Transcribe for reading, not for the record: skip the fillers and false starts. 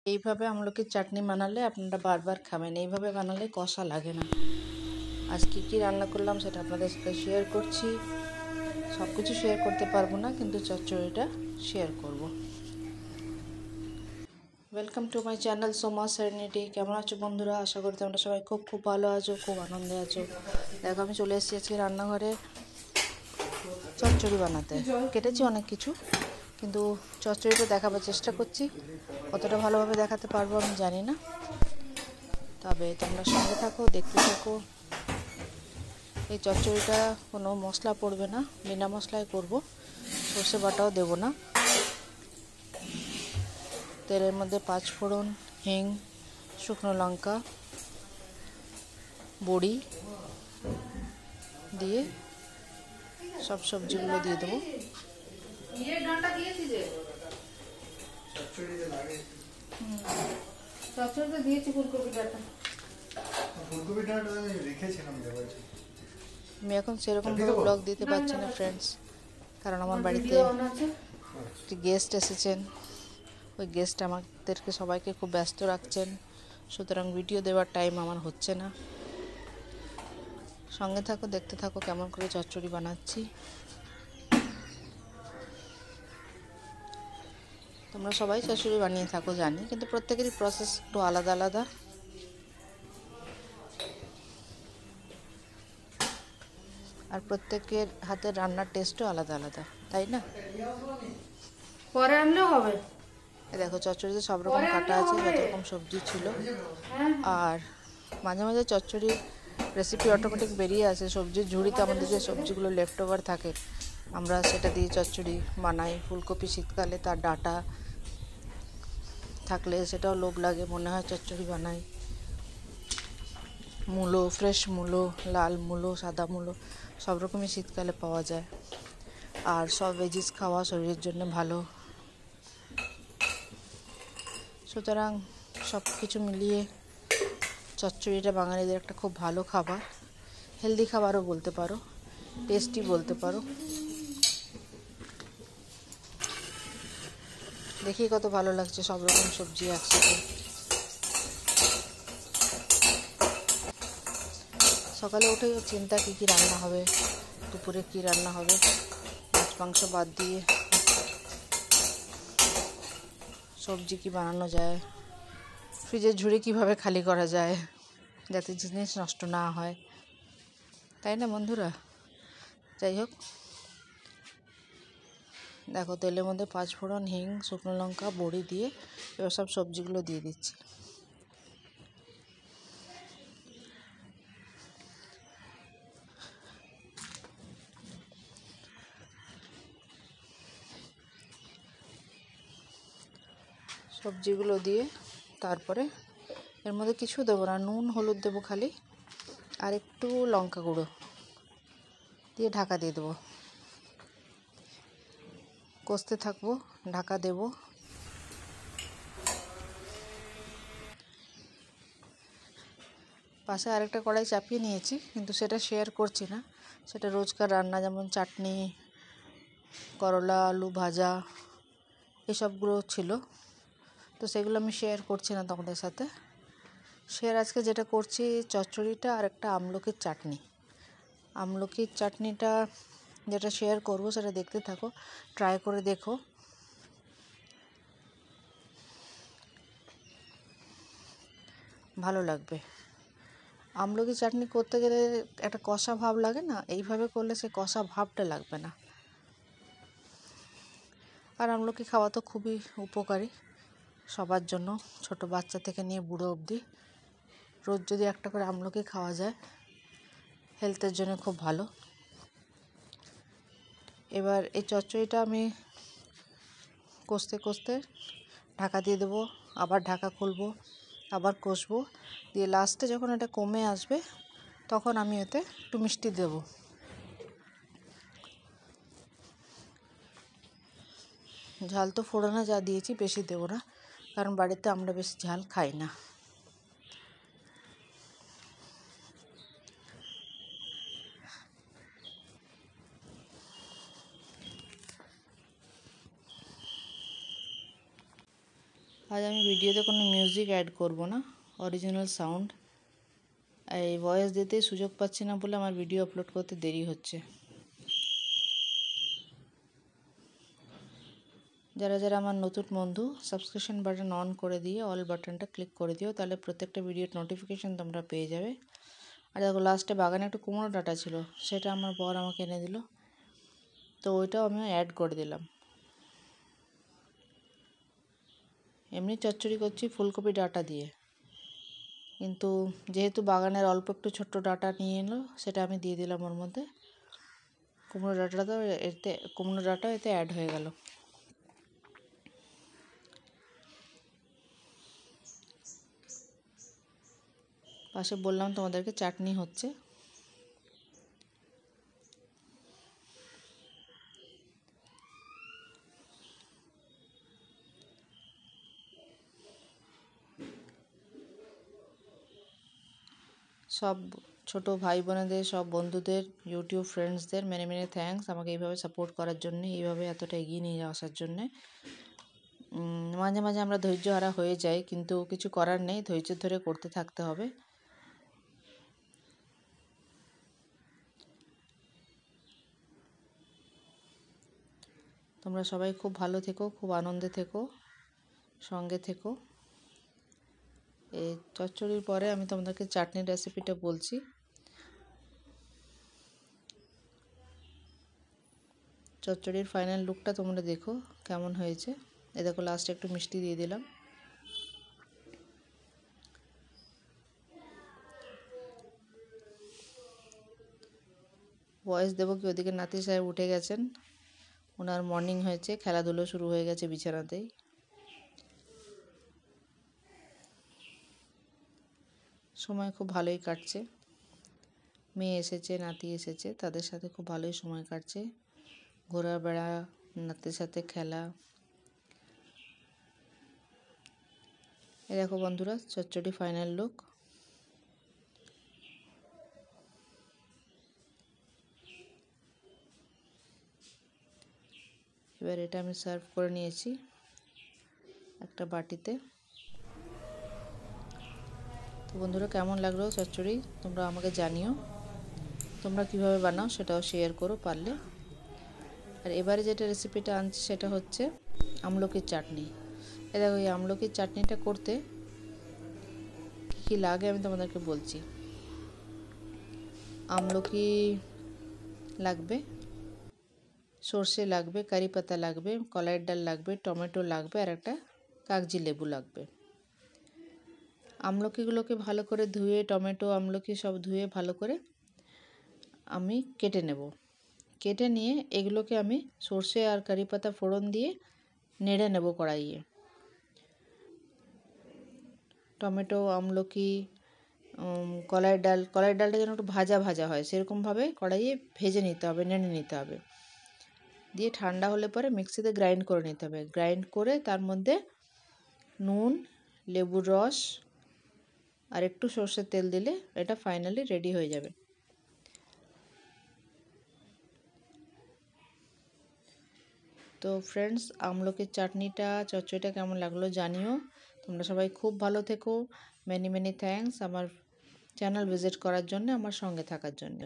এইভাবে আমলকির চাটনি বানালে আপনারা বারবার খাবেন। এইভাবে বানালে কষা লাগে না। আজ কী রান্না করলাম সেটা আপনাদের সাথে শেয়ার করছি। সব কিছু শেয়ার করতে পারবো না, কিন্তু চচ্চড়িটা শেয়ার করব। Welcome to my channel Soma serenity. কেমন আছো বন্ধুরা? আশা করি তোমরা সবাই খুব ভালো আছো, খুব আনন্দে আছো। দেখো, আমি চলে এসেছি আজকে রান্নাঘরে চচ্চড়ি বানাতে। কেটেছি অনেক কিছু, কিন্তু চচ্চড়িটা দেখাবার চেষ্টা করছি। কতটা ভালোভাবে দেখাতে পারবো আমি জানি না, তবে তোমরা সঙ্গে থাকো, দেখতে থাকো। এই চচ্চড়িটা কোনো মশলা পড়বে না, বিনা মশলায় করব। সর্ষে বাটাও দেব না। তেলের মধ্যে 5 ফোড়ন, হিং, শুকনো লঙ্কা, বড়ি দিয়ে সব সবজিগুলো দিয়ে দেবো। চচ্চড়িতে দিয়েছি ফুলকপি ডাঁটা। আমি এখন সেরকমভাবে ব্লগ দিতে পারছি না ফ্রেন্ডস, কারণ আমার বাড়িতে একটি গেস্ট এসেছেন। ওই গেস্ট আমাদেরকে সবাইকে খুব ব্যস্ত রাখছেন, সুতরাং ভিডিও দেওয়ার টাইম আমার হচ্ছে না। সঙ্গে থাকো, দেখতে থাকো কেমন করে চচ্চড়ি বানাচ্ছি। তোমরা সবাই চচ্চড়ি বানিয়ে থাকো জানি, কিন্তু প্রত্যেকেরই প্রসেস একটু আলাদা আলাদা। আর প্রত্যেকের হাতের রান্নার টেস্টও আলাদা আলাদা, তাই না? পরে আনলেও হবে। দেখো, চচ্চড়িতে সব রকম কাটা আছে, যত রকম সবজি ছিল। আর মাঝে মাঝে চচ্চড়ির রেসিপি অটোমেটিক বেরিয়ে আসে। সবজির ঝুড়িতে আমাদের যে সবজিগুলো লেফট ওভার থাকে, আমরা সেটা দিয়ে চচ্চড়ি বানাই। ফুলকপি শীতকালে তার ডাঁটা থাকলে সেটাও লোভ লাগে, মনে হয় চচ্চড়ি বানাই। মূলো, ফ্রেশ মূলো, লাল মূলো, সাদা মূলো সব রকমই শীতকালে পাওয়া যায়। আর সব ভেজিস খাওয়া শরীরের জন্য ভালো। সুতরাং সব কিছু মিলিয়ে চচ্চড়িটা বাঙালিদের একটা খুব ভালো খাবার। হেলদি খাবারও বলতে পারো, টেস্টি বলতে পারো। দেখি কত ভালো লাগছে সব রকম সবজি একসাথে। সকালে উঠে চিন্তা কী রান্না হবে, দুপুরে কী রান্না হবে। মাছ মাংস বাদ দিয়ে সবজি কী বানানো যায়, ফ্রিজের ঝুড়ি কীভাবে খালি করা যায় যাতে জিনিস নষ্ট না হয়, তাই না বন্ধুরা? যাই হোক, দেখো তেলের মধ্যে 5 ফোড়ন, হিং, শুকনো লঙ্কা, বড়ি দিয়ে এবার সব সবজিগুলো দিয়ে দিচ্ছি। সবজিগুলো দিয়ে তারপরে এর মধ্যে কিছু দেবো না, নুন হলুদ দেবো খালি, আর একটু লঙ্কা গুঁড়ো দিয়ে ঢাকা দিয়ে দেবো। কষতে থাকবো, ঢাকা দেব। পাশে আরেকটা কড়াই চাপিয়ে নিয়েছি, কিন্তু সেটা শেয়ার করছি না। সেটা রোজকার রান্না, যেমন চাটনি, করলা আলু ভাজা এসবগুলো ছিল, তো সেগুলো আমি শেয়ার করছি না তোমাদের সাথে। শেয়ার আজকে যেটা করছি চচ্চড়িটা আর একটা আমলকির চাটনি। আমলকির চাটনিটা যেটা শেয়ার করব সেটা দেখতে থাকো, ট্রাই করে দেখো। ভালো লাগবে। আমলকি চাটনি করতে গেলে একটা কষা ভাব লাগে না, এইভাবে করলে সে কষা ভাবটা লাগবে না। আর আমলকি খাওয়া তো খুবই উপকারী সবার জন্য, ছোট বাচ্চা থেকে নিয়ে বুড়ো অবধি। রোজ যদি একটা করে আমলকি খাওয়া যায়, হেলথের জন্য খুব ভালো। এবার এই চচ্চড়িটা আমি কষতে কষতে ঢাকা দিয়ে দেবো, আবার ঢাকা খুলবো, আবার কষবো, দিয়ে লাস্টে যখন এটা কমে আসবে তখন আমি এতে একটু মিষ্টি দেবো। ঝাল তো ফোড়নে যা দিয়েছি, বেশি দেবো না, কারণ বাড়িতে আমরা বেশি ঝাল খাই না। আজ আমি ভিডিওতে কোনো মিউজিক অ্যাড করব না, অরিজিনাল সাউন্ড। এই ভয়েস দিতে সুযোগ পাচ্ছি না বলে আমার ভিডিও আপলোড করতে দেরি হচ্ছে। যারা যারা আমার নতুন বন্ধু, সাবস্ক্রিপশন বাটন অন করে দিয়ে অল বাটনটা ক্লিক করে দিও, তাহলে প্রত্যেকটা ভিডিওর নোটিফিকেশান তোমরা পেয়ে যাবে। আর দেখো লাস্টে বাগানে একটু কুমড়ো ডাঁটা ছিল, সেটা আমার বর আমাকে এনে দিল, তো ওইটাও আমি অ্যাড করে দিলাম। এমনি চচ্চড়ি করছি ফুলকপি ডাঁটা দিয়ে, কিন্তু যেহেতু বাগানের অল্প একটু ছোট্ট ডাঁটা নিয়ে এলো, সেটা আমি দিয়ে দিলাম ওর মধ্যে। কুমড়ো ডাঁটা এতে অ্যাড হয়ে গেল। পাশে বললাম তোমাদেরকে চাটনি হচ্ছে। সব ছোট ভাই বোনেদের, সব বন্ধুদের, ইউটিউব ফ্রেন্ডসদের মেনি মেনি থ্যাঙ্কস আমাকে এইভাবে সাপোর্ট করার জন্যে, এইভাবে এতটা এগিয়ে নিয়ে আসার জন্যে। মাঝে মাঝে আমরা ধৈর্যহারা হয়ে যাই, কিন্তু কিছু করার নেই, ধৈর্য ধরে করতে থাকতে হবে। তোমরা সবাই খুব ভালো থেকো, খুব আনন্দে থেকো, সঙ্গে থেকো। এই চচ্চড়ির পরে আমি তোমাদেরকে চাটনির রেসিপিটা বলছি। চচ্চড়ির ফাইনাল লুকটা তোমরা দেখো কেমন হয়েছে। এ দেখো লাস্টে একটু মিষ্টি দিয়ে দিলাম। ভয়েস দেবো কি, ওদিকে নাতি সাহেব উঠে গেছেন, ওনার মর্নিং হয়েছে, খেলাধুলো শুরু হয়ে গেছে বিছানাতেই। সময় খুব ভালোই কাটছে, মেয়ে এসেছে, নাতি এসেছে, তাদের সাথে খুব ভালোই সময় কাটছে, ঘোরাবেড়া, নাতির সাথে খেলা। এই দেখো বন্ধুরা চচ্চড়ি ফাইনাল লুক। এবার এটা আমি সার্ভ করে নিয়েছি একটা বাটিতে। তো বন্ধুরা কেমন লাগলো চচ্চড়ি তোমরা আমাকে জানিও, তোমরা কিভাবে বানাও সেটাও শেয়ার করো পারলে। আর এবারে যেটা রেসিপিটা আনছি সেটা হচ্ছে আমলকির চাটনি। এ দেখো এই আমলকির চাটনিটা করতে কী লাগে আমি তোমাদেরকে বলছি। আমলকি লাগবে, সর্ষে লাগবে, কারি পাতা লাগবে, কলাইয়ের ডাল লাগবে, টমেটো লাগবে, আর একটা কাগজি লেবু লাগবে। আমলকিগুলোকে ভালো করে ধুয়ে, টমেটো আমলকি সব ধুয়ে ভালো করে আমি কেটে নেব। কেটে নিয়ে এগুলোকে আমি সর্ষে আর কারি পাতা ফোড়ন দিয়ে নেড়ে নেব কড়াইয়ে। টমেটো, আমলকি, কলাইয়ের ডালটা যেন একটু ভাজা ভাজা হয় সেরকমভাবে কড়াইয়ে ভেজে নিতে হবে, নেড়ে নিতে হবে। দিয়ে ঠান্ডা হলে পরে মিক্সিতে গ্রাইন্ড করে নিতে হবে। গ্রাইন্ড করে তার মধ্যে নুন, লেবুর রস আর একটু সর্ষের তেল দিলে এটা ফাইনালি রেডি হয়ে যাবে। তো ফ্রেন্ডস, আমলকির চাটনিটা, চচ্চড়িটা কেমন লাগলো জানিও। তোমরা সবাই খুব ভালো থেকো। মেনি মেনি থ্যাঙ্কস আমার চ্যানেল ভিজিট করার জন্য, আমার সঙ্গে থাকার জন্য।